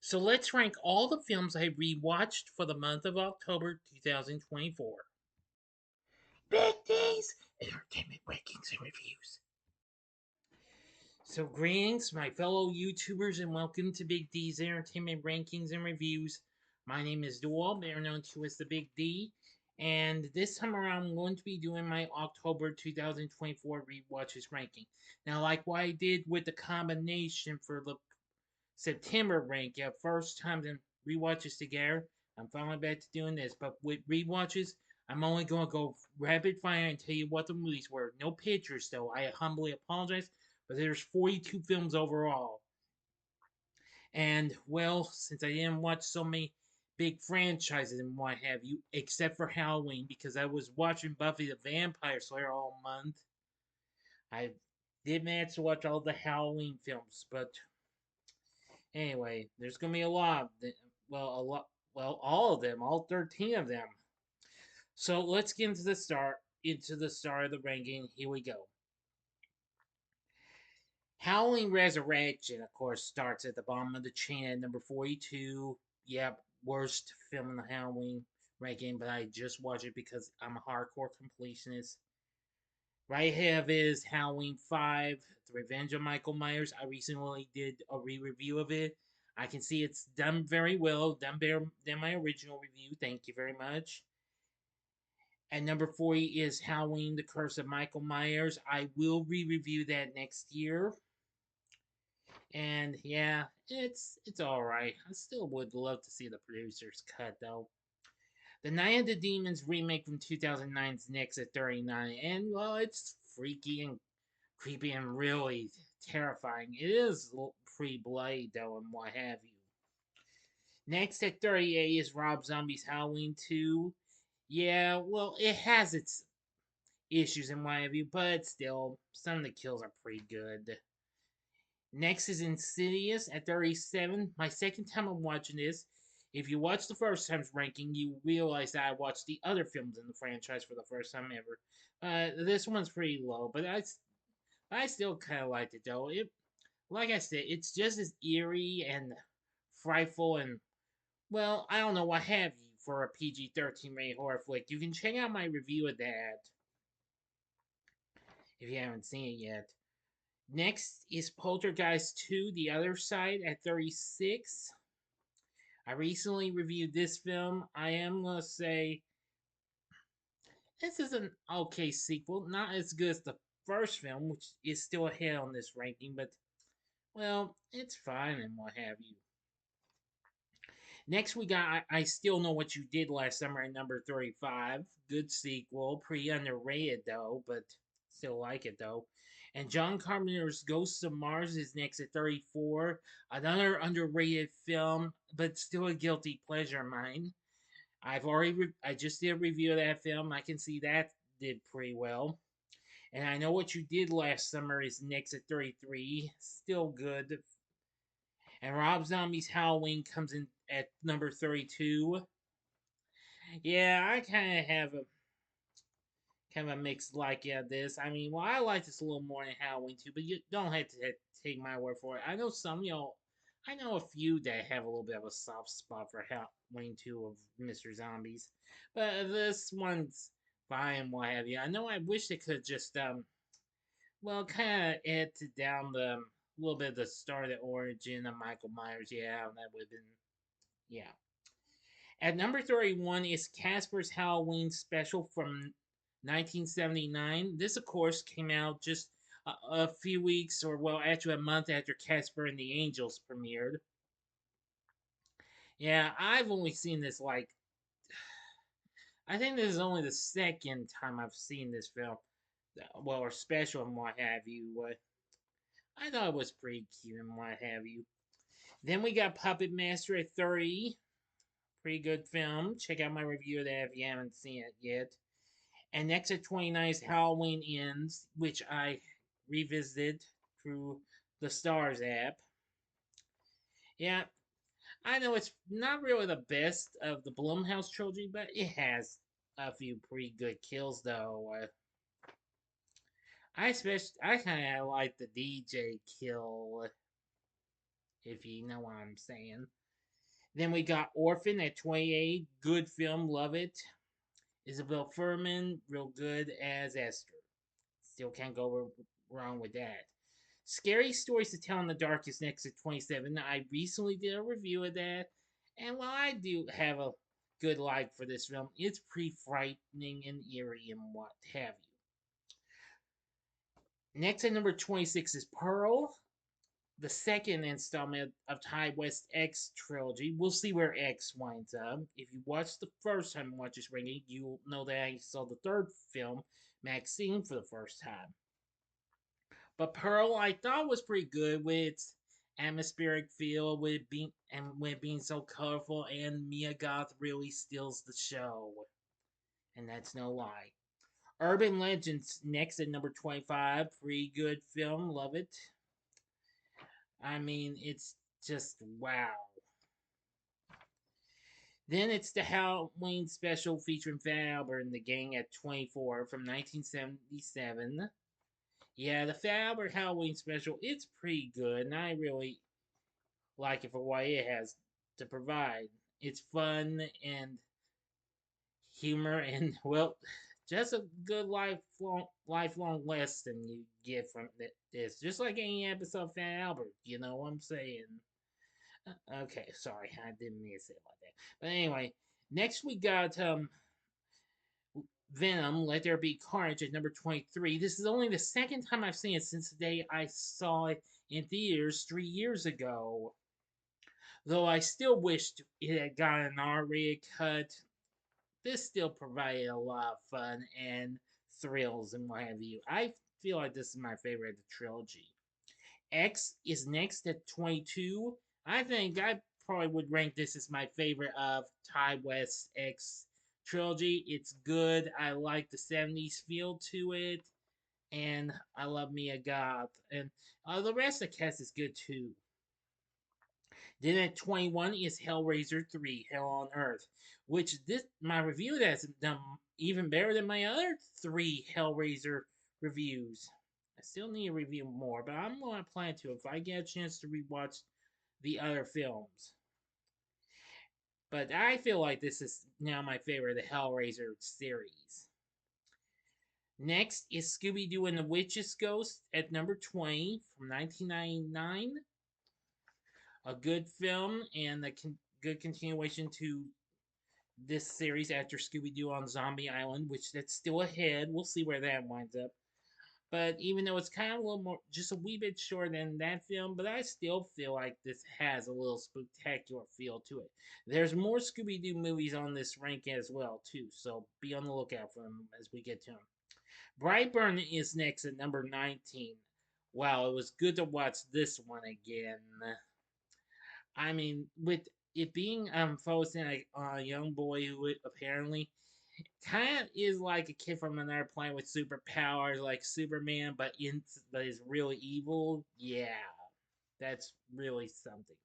So let's rank all the films I rewatched for the month of October 2024. Big D's Entertainment Rankings and Reviews. So, greetings, my fellow YouTubers, and welcome to Big D's Entertainment Rankings and Reviews. My name is Dual, better known to as the Big D, and this time around, I'm going to be doing my October 2024 rewatches ranking. Now, like what I did with the combination for the September rank, yeah, first time in rewatches together, I'm finally back to doing this, but with rewatches, I'm only going to go rapid fire and tell you what the movies were. No pictures, though. I humbly apologize, but there's 42 films overall. And, well, since I didn't watch so many big franchises and what have you, except for Halloween, because I was watching Buffy the Vampire Slayer all month, I did manage to watch all the Halloween films, but anyway, there's gonna be a lot. A lot. Well, all of them, all 13 of them. So let's get into the start. Into the start of the ranking. Here we go. Howling Resurrection, of course, starts at the bottom of the chain at number 42. Yep, worst film in the Halloween ranking, but I just watch it because I'm a hardcore completionist. Right ahead of it is Halloween 5, The Revenge of Michael Myers. I recently did a re-review of it. I can see it's done very well, done better than my original review. Thank you very much. At number 40 is Halloween, The Curse of Michael Myers. I will re-review that next year. And yeah, it's alright. I still would love to see the producer's cut though. The Night of the Demons remake from 2009's next at 39, and well, it's freaky and creepy and really terrifying. It is pretty bloody though, and what have you. Next at 38 is Rob Zombie's Halloween 2. Yeah, well, it has its issues and what have you, but still, some of the kills are pretty good. Next is Insidious at 37. My second time I'm watching this. If you watch the first time's ranking, you realize that I watched the other films in the franchise for the first time ever. This one's pretty low, but I still kind of liked it though. Like I said, it's just as eerie and frightful and well, I don't know what have you for a PG-13 rated horror flick. You can check out my review of that if you haven't seen it yet. Next is Poltergeist 2, The Other Side at 36. I recently reviewed this film. I am going to say this is an okay sequel. Not as good as the first film, which is still ahead on this ranking, but well, it's fine and what have you. Next, we got I Still Know What You Did Last Summer at number 35. Good sequel. Pretty underrated, though, but still like it, though. And John Carpenter's Ghosts of Mars is next at 34. Another underrated film, but still a guilty pleasure of mine. I just did a review of that film. I can see that did pretty well. And I Know What You Did Last Summer is next at 33. Still good. And Rob Zombie's Halloween comes in at number 32. Yeah, I kind of a mixed like yeah this. I mean, well, I like this a little more than Halloween 2, but you don't have to take my word for it. I know some, I know a few that have a little bit of a soft spot for Halloween 2 of Mr. Zombies, but this one's fine, what have you. I know I wish they could just well, kind of edited down the little bit of the start of the origin of Michael Myers. Yeah, that would have been yeah. At number 31 is Casper's Halloween special from 1979. This, of course, came out just a few weeks, or well, actually a month after Casper and the Angels premiered. Yeah, I've only seen this like. I think this is only the second time I've seen this film. Well, or special and what have you. I thought it was pretty cute and what have you. Then we got Puppet Master at 30. Pretty good film. Check out my review of that if you haven't seen it yet. And next at 29 is Halloween Ends, which I revisited through the Stars app. Yeah, I know it's not really the best of the Blumhouse trilogy, but it has a few pretty good kills though. I kind of like the DJ kill, if you know what I'm saying. Then we got Orphan at 28. Good film, love it. Isabel Furman, real good as Esther. Still can't go wrong with that. Scary Stories to Tell in the Dark is next at 27. I recently did a review of that, and while I do have a good like for this film, it's pretty frightening and eerie and what have you. Next at number 26 is Pearl, the second installment of Ty West X trilogy. We'll see where X winds up. If you watched the first time and watch this ranking, you'll know that I saw the third film, Maxine, for the first time. But Pearl, I thought was pretty good with its atmospheric feel, with being so colorful, and Mia Goth really steals the show, and that's no lie. Urban Legends next at number 25, pretty good film, love it. I mean, it's just wow. Then it's the Halloween special featuring Fat Albert and the Gang at 24 from 1977. Yeah, the Fat Albert Halloween special, it's pretty good, and I really like it for what it has to provide. It's fun and humor, and well, just a good lifelong lesson you get from this. Just like any episode of Fat Albert, you know what I'm saying? Okay, sorry, I didn't mean to say it like that. But anyway, next we got Venom, Let There Be Carnage at number 23. This is only the second time I've seen it since the day I saw it in theaters 3 years ago. Though I still wished it had got an R-rated cut, this still provided a lot of fun and thrills and what have you. I feel like this is my favorite of the trilogy. X is next at 22. I think I probably would rank this as my favorite of Ty West's X trilogy. It's good. I like the 70s feel to it. And I love Mia Goth. And the rest of the cast is good too. Then at 21 is Hellraiser 3, Hell on Earth, which this my review has done even better than my other three Hellraiser reviews. I still need to review more, but I'm going to plan to if I get a chance to rewatch the other films. But I feel like this is now my favorite of the Hellraiser series. Next is Scooby Doo and the Witch's Ghost at number 20 from 1999. A good film and a good continuation to this series after Scooby Doo on Zombie Island, which that's still ahead. We'll see where that winds up. But even though it's kind of a little more, just a wee bit shorter than that film, but I still feel like this has a little spectacular feel to it. There's more Scooby Doo movies on this rank as well, too, so be on the lookout for them as we get to them. Brightburn is next at number 19. Wow, it was good to watch this one again. I mean, with it being focused on a young boy who apparently kind of is like a kid from another planet with superpowers, like Superman, but is really evil. Yeah, that's really something.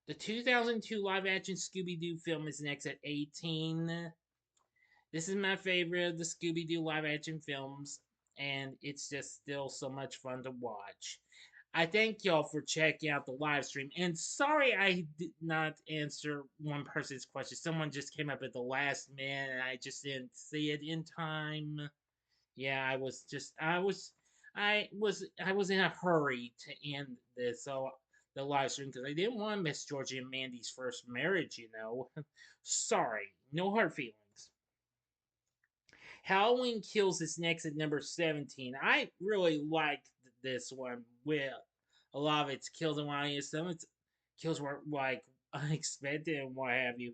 The 2002 live-action Scooby-Doo film is next at 18. This is my favorite of the Scooby-Doo live-action films, and it's just still so much fun to watch. I thank y'all for checking out the live stream. And sorry I did not answer one person's question. Someone just came up at the last minute and I just didn't see it in time. Yeah, I was in a hurry to end this so the live stream because I didn't want to miss Georgie and Mandy's first marriage, you know. Sorry. No hard feelings. Halloween Kills is next at number 17. I really liked this one with a lot of its kills and why some of its kills were like unexpected and what have you.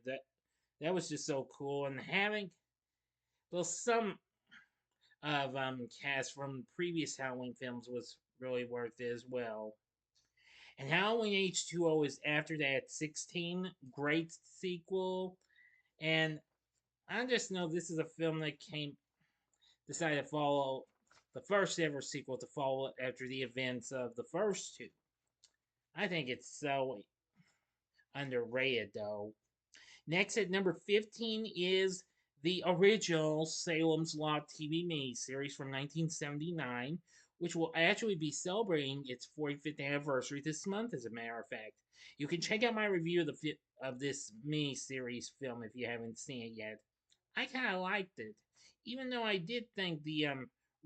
That was just so cool. And having some of cast from previous Halloween films was really worth it as well. And Halloween H2O is after that 16. Great sequel. And I just know this is a film that decided to follow the first ever sequel to follow after the events of the first two. I think it's so underrated though. Next at number 15 is the original Salem's Lot TV miniseries from 1979, which will actually be celebrating its 45th anniversary this month, as a matter of fact. You can check out my review of this mini-series film if you haven't seen it yet. I kind of liked it, even though I did think the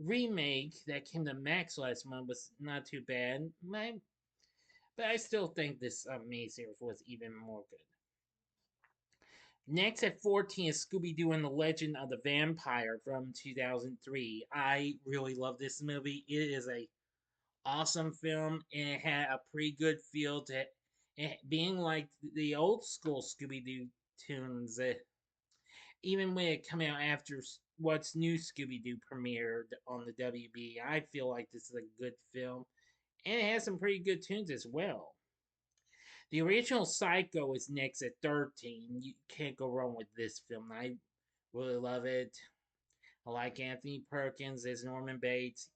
remake that came to Max last month was not too bad. But I still think this miniseries was even more good. Next at 14 is Scooby Doo and the Legend of the Vampire from 2003. I really love this movie. It is a awesome film, and it had a pretty good feel to it, being like the old school Scooby Doo tunes. Even when it came out after what's new Scooby Doo premiered on the WB, I feel like this is a good film, and it has some pretty good tunes as well. The original Psycho is next at 13. You can't go wrong with this film. I really love it. I like Anthony Perkins as Norman Bates.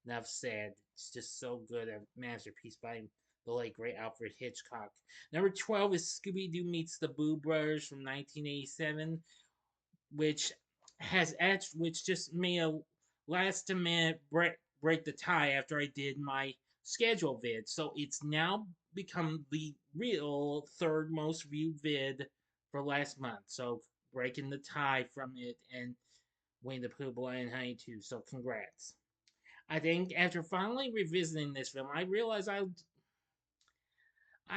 Enough said. It's just so good. A masterpiece by the late great Alfred Hitchcock. Number 12 is Scooby Doo Meets the Boo Brothers from 1987, which which just made a last minute break the tie after I did my schedule vid. So it's now become the real third most viewed vid for last month. So breaking the tie from it and Winnie the Pooh, Blood and Honey too. So congrats. I think after finally revisiting this film, I realized I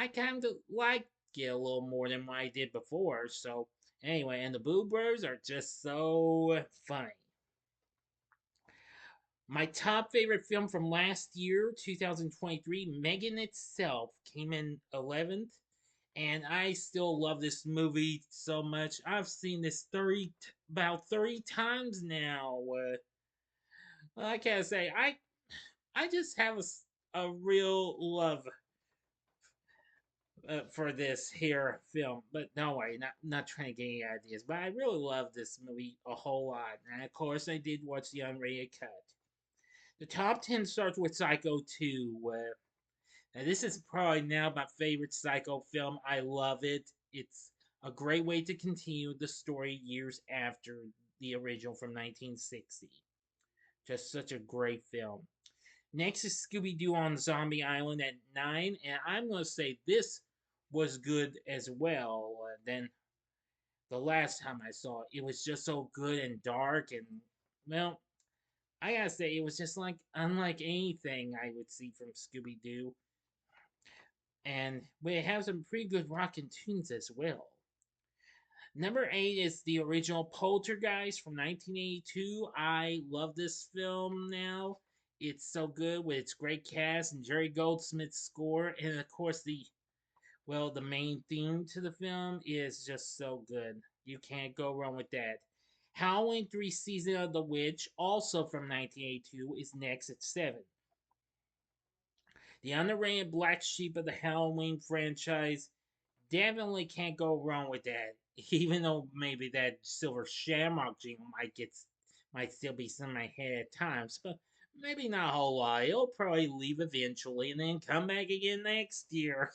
kind of like it a little more than what I did before. So anyway, and the Boo Birds are just so funny. My top favorite film from last year, 2023, Megan itself, came in 11th, and I still love this movie so much. I've seen this about 30 times now. I can't say I just have a real love for this here film. But no way, not trying to get any ideas. But I really love this movie a whole lot, and of course I did watch the unrated cut. The top 10 starts with Psycho 2. Now this is probably now my favorite Psycho film. I love it. It's a great way to continue the story years after the original from 1960. Just such a great film. Next is Scooby Doo on Zombie Island at 9, and I'm going to say this was good as well. Than the last time I saw it. It was just so good and dark, and well, I gotta say, it was just like unlike anything I would see from Scooby Doo. And we have some pretty good rockin' tunes as well. Number 8 is the original Poltergeist from 1982. I love this film now. It's so good with its great cast and Jerry Goldsmith's score. And of course, the main theme to the film is just so good. You can't go wrong with that. Halloween 3 Season of the Witch, also from 1982, is next at 7. The underrated black sheep of the Halloween franchise, definitely can't go wrong with that. Even though maybe that Silver Shamrock jingle might still be in my head at times, but maybe not a whole lot. It'll probably leave eventually and then come back again next year.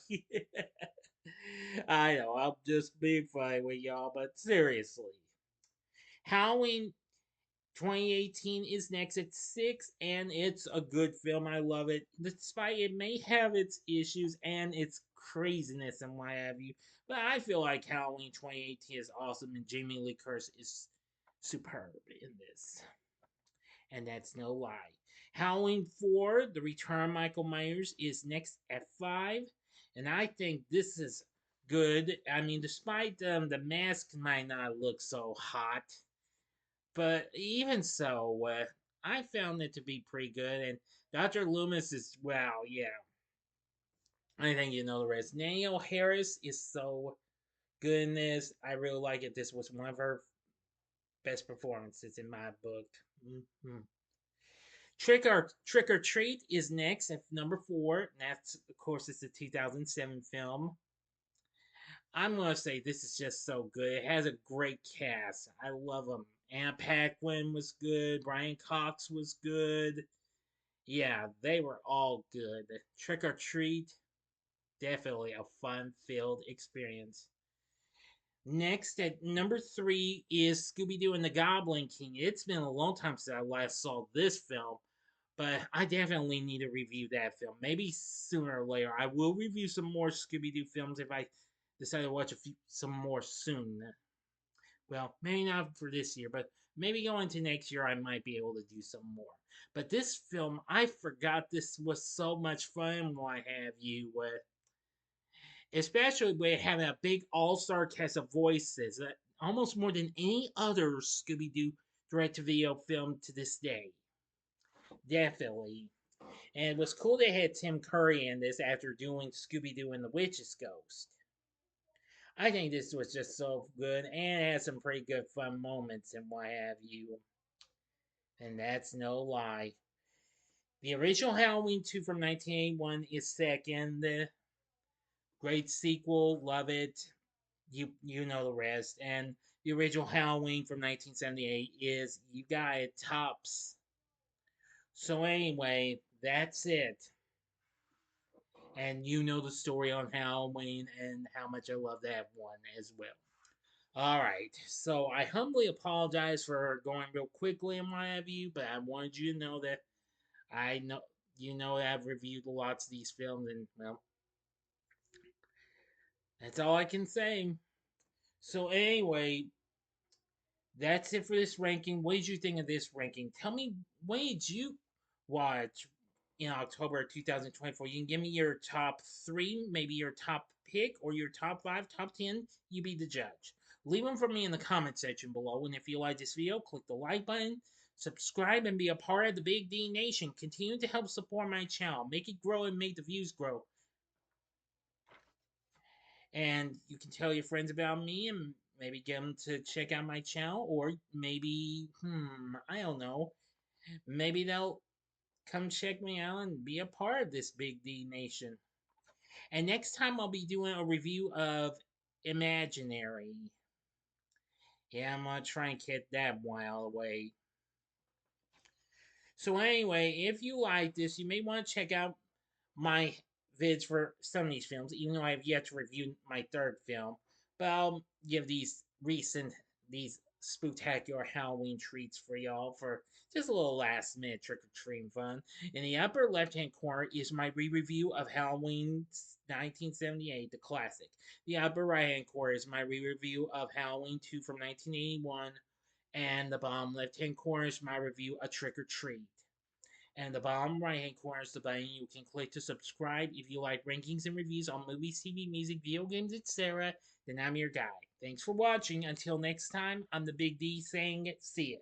I know, I'm just being funny with y'all, but seriously. Halloween 2018 is next at 6, and it's a good film. I love it. Despite it may have its issues and its craziness and what have you, but I feel like Halloween 2018 is awesome, and Jamie Lee Curtis is superb in this. And that's no lie. Halloween 4, The Return of Michael Myers, is next at 5, and I think this is good. I mean, despite the mask might not look so hot, but even so, I found it to be pretty good. And Dr. Loomis is, well, yeah. I think you know the rest. Danielle Harris is so good in this. I really like it. This was one of her best performances in my book. Mm-hmm. Trick or Treat is next at number 4. That's, of course, it's a 2007 film. I'm gonna say this is just so good. It has a great cast. I love them. Anna Paquin was good. Brian Cox was good. Yeah, they were all good. Trick or Treat, definitely a fun-filled experience. Next at number 3 is Scooby Doo and the Goblin King. It's been a long time since I last saw this film, But I definitely need to review that film. Maybe sooner or later. I will review some more Scooby Doo films if I decide to watch some more soon. Well, maybe not for this year, but maybe going to next year, I might be able to do some more. But this film, I forgot this was so much fun. Why have you? Especially with having a big all-star cast of voices, almost more than any other Scooby Doo direct-to-video film to this day. Definitely. And it was cool they had Tim Curry in this after doing Scooby Doo and the Witch's Ghost. I think this was just so good and had some pretty good fun moments and what have you. And that's no lie. The original Halloween 2 from 1981 is second. Great sequel, love it. You know the rest. And the original Halloween from 1978 is you got it tops. So anyway, that's it. And you know the story on Halloween and how much I love that one as well. All right, so I humbly apologize for going real quickly in my review, but I wanted you to know that I know I've reviewed lots of these films, and well, that's all I can say. So anyway, that's it for this ranking. What did you think of this ranking? Tell me, what did you watch in October 2024? You can give me your top three, maybe your top pick, or your top five, top 10. You be the judge. Leave them for me in the comment section below. And if you like this video, click the like button, subscribe, and be a part of the Big D Nation. Continue to help support my channel. Make it grow and make the views grow. And you can tell your friends about me and maybe get them to check out my channel, or maybe, I don't know, maybe they'll come check me out and be a part of this Big D Nation. And next time I'll be doing a review of Imaginary. Yeah, I'm gonna try and get that while away. So anyway, if you like this, you may want to check out my vids for some of these films, even though I have yet to review my third film. But I'll give these spectacular Halloween treats for y'all for just a little last minute trick or treating fun. In the upper left hand corner is my re review of Halloween 1978, the classic. The upper right hand corner is my re review of Halloween 2 from 1981. And the bottom left hand corner is my review of Trick or Treat. And the bottom right hand corner is the button you can click to subscribe if you like rankings and reviews on movies, TV, music, video games, etc. Then I'm your guy. Thanks for watching. Until next time, I'm the Big D saying see ya.